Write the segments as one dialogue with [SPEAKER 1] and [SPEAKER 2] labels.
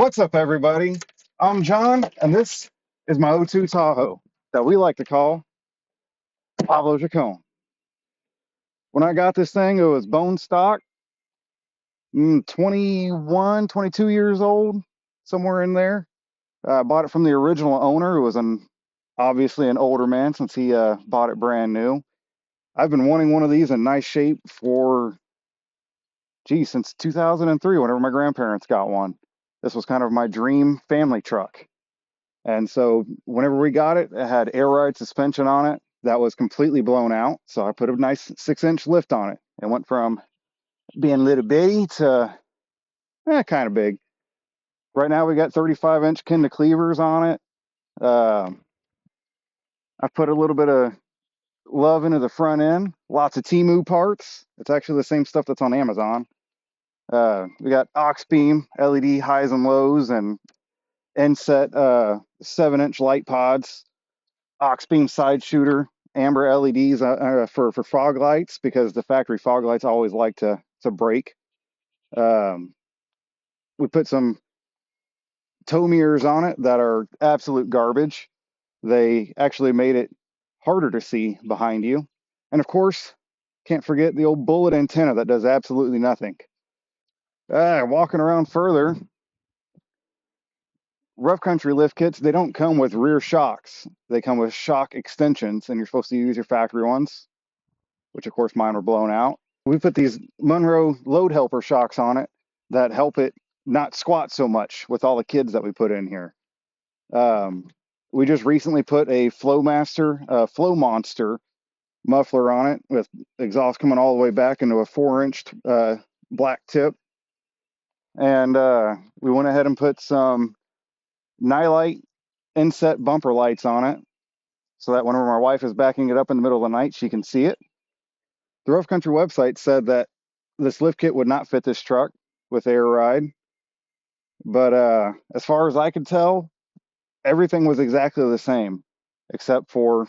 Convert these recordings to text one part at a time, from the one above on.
[SPEAKER 1] What's up, everybody? I'm John, and this is my '02 Tahoe that we like to call Pablo Chacon. When I got this thing, it was bone stock, 21, 22 years old, somewhere in there. I bought it from the original owner, who was obviously an older man since he bought it brand new. I've been wanting one of these in nice shape for, since 2003, whenever my grandparents got one. This was kind of my dream family truck. And so whenever we got it, it had air ride suspension on it that was completely blown out. So I put a nice 6-inch lift on it. It went from being little bitty to kind of big. Right now we got 35-inch Kenda Cleavers on it. I put a little bit of love into the front end. Lots of Temu parts. It's actually the same stuff that's on Amazon. We got aux beam, LED highs and lows, and inset 7-inch light pods. Aux beam side shooter, amber LEDs for fog lights, because the factory fog lights always like to break. We put some tow mirrors on it that are absolute garbage. They actually made it harder to see behind you. And of course, can't forget the old bullet antenna that does absolutely nothing. Walking around further, rough country lift kits, they don't come with rear shocks. They come with shock extensions, and you're supposed to use your factory ones, which of course mine were blown out. We put these Monroe load helper shocks on it that help it not squat so much with all the kids that we put in here. We just recently put a Flow Monster muffler on it with exhaust coming all the way back into a 4-inch black tip. And we went ahead and put some Nylite inset bumper lights on it so that whenever my wife is backing it up in the middle of the night, she can see it. The Rough Country website said that this lift kit would not fit this truck with air ride, but as far as I could tell, everything was exactly the same except for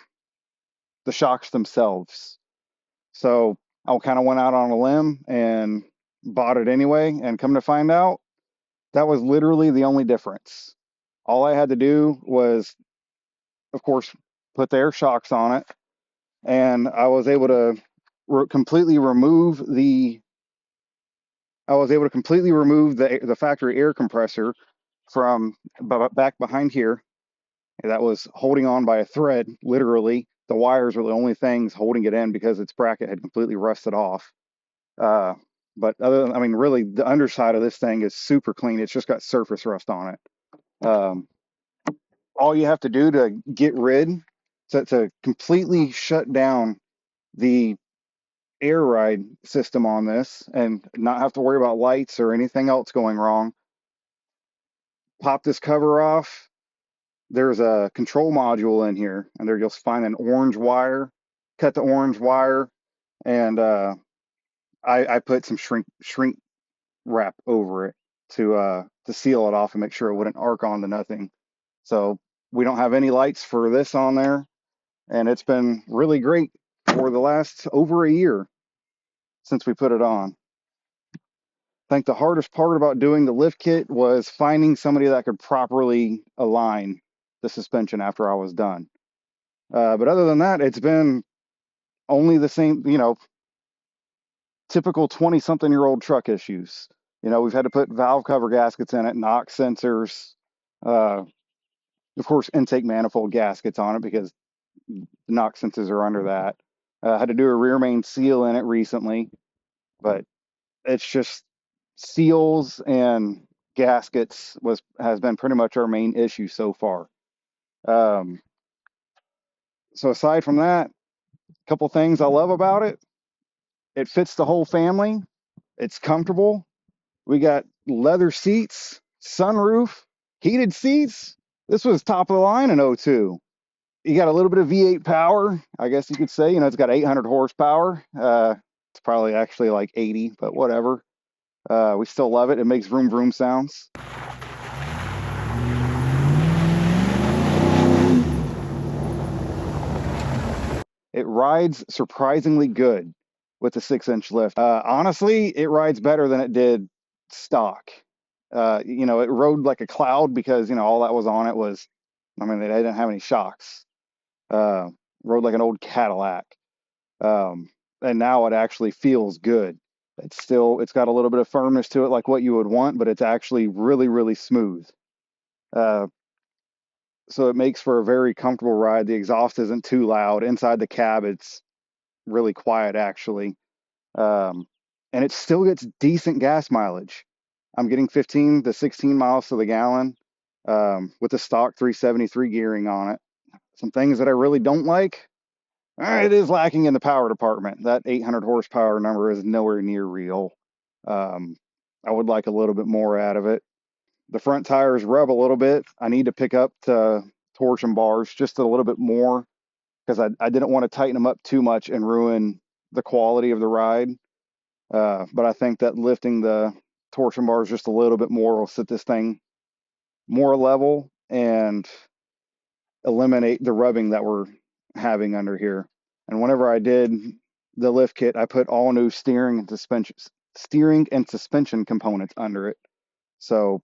[SPEAKER 1] the shocks themselves. So I kind of went out on a limb and bought it anyway, and come to find out, that was literally the only difference. All I had to do was, of course, put the air shocks on it, and I was able to completely remove the factory air compressor from back behind here. That was holding on by a thread, literally. The wires were the only things holding it in because its bracket had completely rusted off. But really, the underside of this thing is super clean. It's just got surface rust on it. All you have to do to get rid, to completely shut down the air ride system on this and not have to worry about lights or anything else going wrong, pop this cover off. There's a control module in here, and there you'll find an orange wire. Cut the orange wire, and I put some shrink wrap over it to seal it off and make sure it wouldn't arc onto nothing. So we don't have any lights for this on there, and it's been really great for the last over a year since we put it on. I think the hardest part about doing the lift kit was finding somebody that could properly align the suspension after I was done. But other than that, it's been only the same, typical 20-something-year-old truck issues. We've had to put valve cover gaskets in it, NOx sensors, of course, intake manifold gaskets on it because the NOx sensors are under that. Had to do a rear main seal in it recently, but it's just seals and gaskets has been pretty much our main issue so far. So aside from that, a couple things I love about it. It fits the whole family. It's comfortable. We got leather seats, sunroof, heated seats. This was top of the line in '02. You got a little bit of V8 power, I guess you could say. It's got 800 horsepower. It's probably actually like 80, but whatever. We still love it. It makes vroom vroom sounds. It rides surprisingly good with the 6-inch lift. Honestly, it rides better than it did stock. You know, it rode like a cloud because, you know, all that was on it was, I mean, they didn't have any shocks. Uh, Rode like an old Cadillac. Um, and now it actually feels good. It's got a little bit of firmness to it, like what you would want, but it's actually really, really smooth. Uh, so it makes for a very comfortable ride. The exhaust isn't too loud. Inside the cab, it's really quiet actually. Um, and it still gets decent gas mileage. I'm getting 15 to 16 miles to the gallon with the stock 373 gearing on it. Some things that I really don't like. It is lacking in the power department. That 800 horsepower number is nowhere near real. Um, I would like a little bit more out of it. The front tires rub a little bit. I need to pick up the torsion bars just a little bit more because I didn't want to tighten them up too much and ruin the quality of the ride. But I think that lifting the torsion bars just a little bit more will set this thing more level and eliminate the rubbing that we're having under here. And whenever I did the lift kit, I put all new steering and suspension components under it. So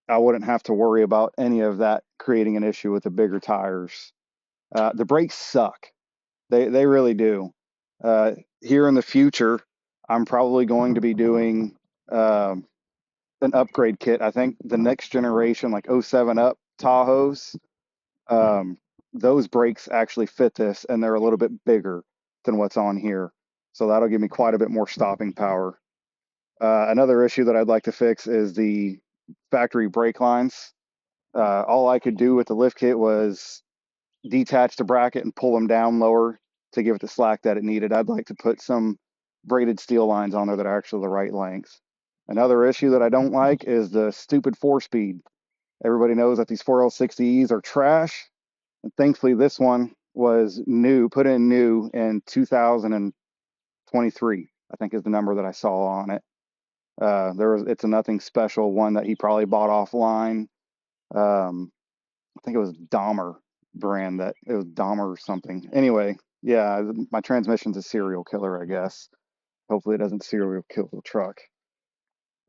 [SPEAKER 1] I wouldn't have to worry about any of that creating an issue with the bigger tires. The brakes suck. They really do. Here in the future, I'm probably going to be doing an upgrade kit. I think the next generation, like '07 up Tahoes, um, those brakes actually fit this, and they're a little bit bigger than what's on here. So that'll give me quite a bit more stopping power. Another issue that I'd like to fix is the factory brake lines. All I could do with the lift kit was detach the bracket and pull them down lower to give it the slack that it needed. I'd like to put some braided steel lines on there that are actually the right length. Another issue that I don't like is the stupid 4-speed. Everybody knows that these 4L60Es are trash. And thankfully, this one was new, put in new in 2023, I think is the number that I saw on it. It's a nothing special one that he probably bought offline. I think it was Dahmer brand that it was Dahmer or something. Anyway, yeah, my transmission's a serial killer, I guess. Hopefully it doesn't serial kill the truck.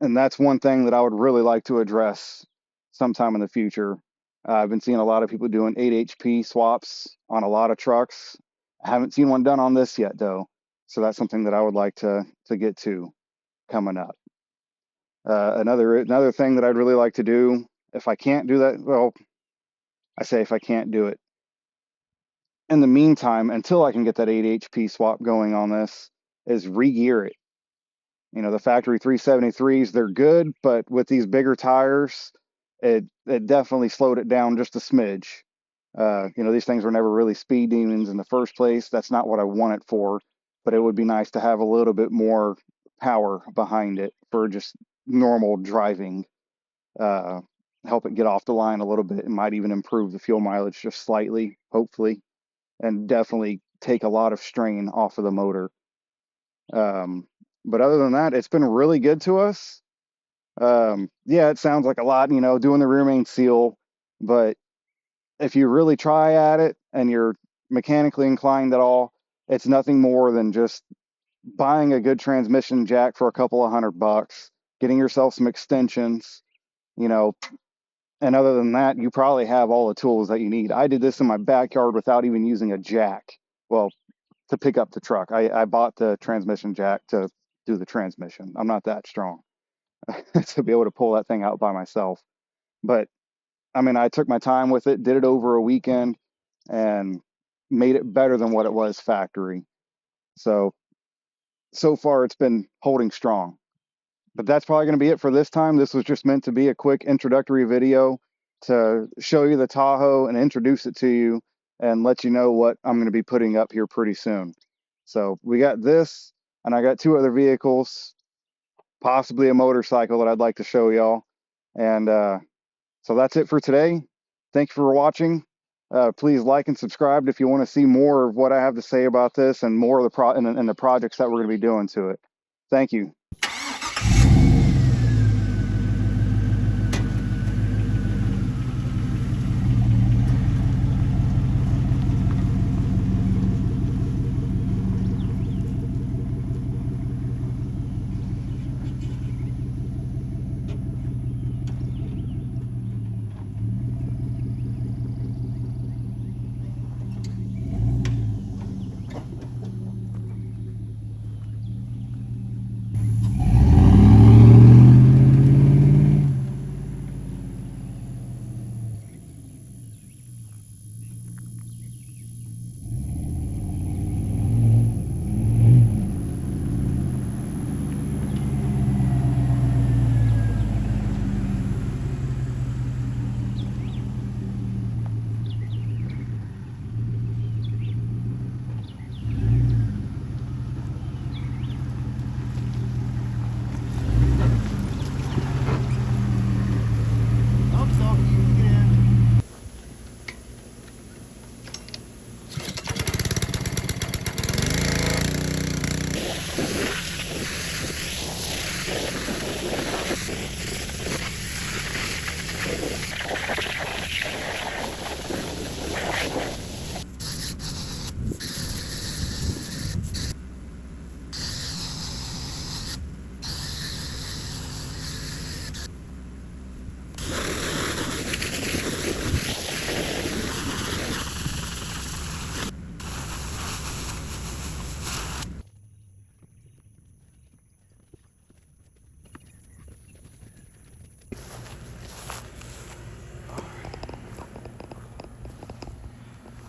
[SPEAKER 1] And that's one thing that I would really like to address sometime in the future. I've been seeing a lot of people doing 8 HP swaps on a lot of trucks. I haven't seen one done on this yet though. So that's something that I would like to get to coming up. Another thing that I'd really like to do, if I can't do that, well, I say if I can't do it. In the meantime, until I can get that 8 HP swap going on this, is re-gear it. You know, the factory 373s, they're good, but with these bigger tires, it definitely slowed it down just a smidge. You know, these things were never really speed demons in the first place. That's not what I want it for, but it would be nice to have a little bit more power behind it for just normal driving. Help it get off the line a little bit. It might even improve the fuel mileage just slightly, hopefully, and definitely take a lot of strain off of the motor. But other than that, it's been really good to us. Yeah, it sounds like a lot, you know, doing the rear main seal, but if you really try at it and you're mechanically inclined at all, it's nothing more than just buying a good transmission jack for a couple of $100, getting yourself some extensions, you know, and other than that, you probably have all the tools that you need. I did this in my backyard without even using a jack. Well, to pick up the truck. I bought the transmission jack to do the transmission. I'm not that strong to be able to pull that thing out by myself. But I mean, I took my time with it, did it over a weekend, and made it better than what it was factory. So far it's been holding strong. But that's probably going to be it for this time. This was just meant to be a quick introductory video to show you the Tahoe and introduce it to you and let you know what I'm going to be putting up here pretty soon. So we got this, and I got two other vehicles, possibly a motorcycle that I'd like to show y'all. And so that's it for today. Thank you for watching. Please like and subscribe if you want to see more of what I have to say about this and more of the projects that we're going to be doing to it. Thank you.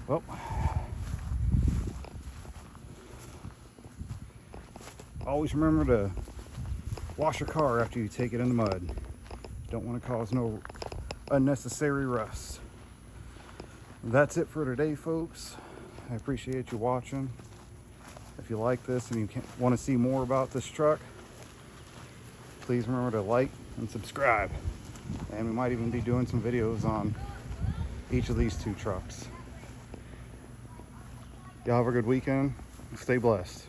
[SPEAKER 1] Well, always remember to wash your car after you take it in the mud. Don't want to cause no unnecessary rust. That's it for today, folks. I appreciate you watching. If you like this and you want to see more about this truck, please remember to like and subscribe. And we might even be doing some videos on each of these two trucks. Y'all have a good weekend. Stay blessed.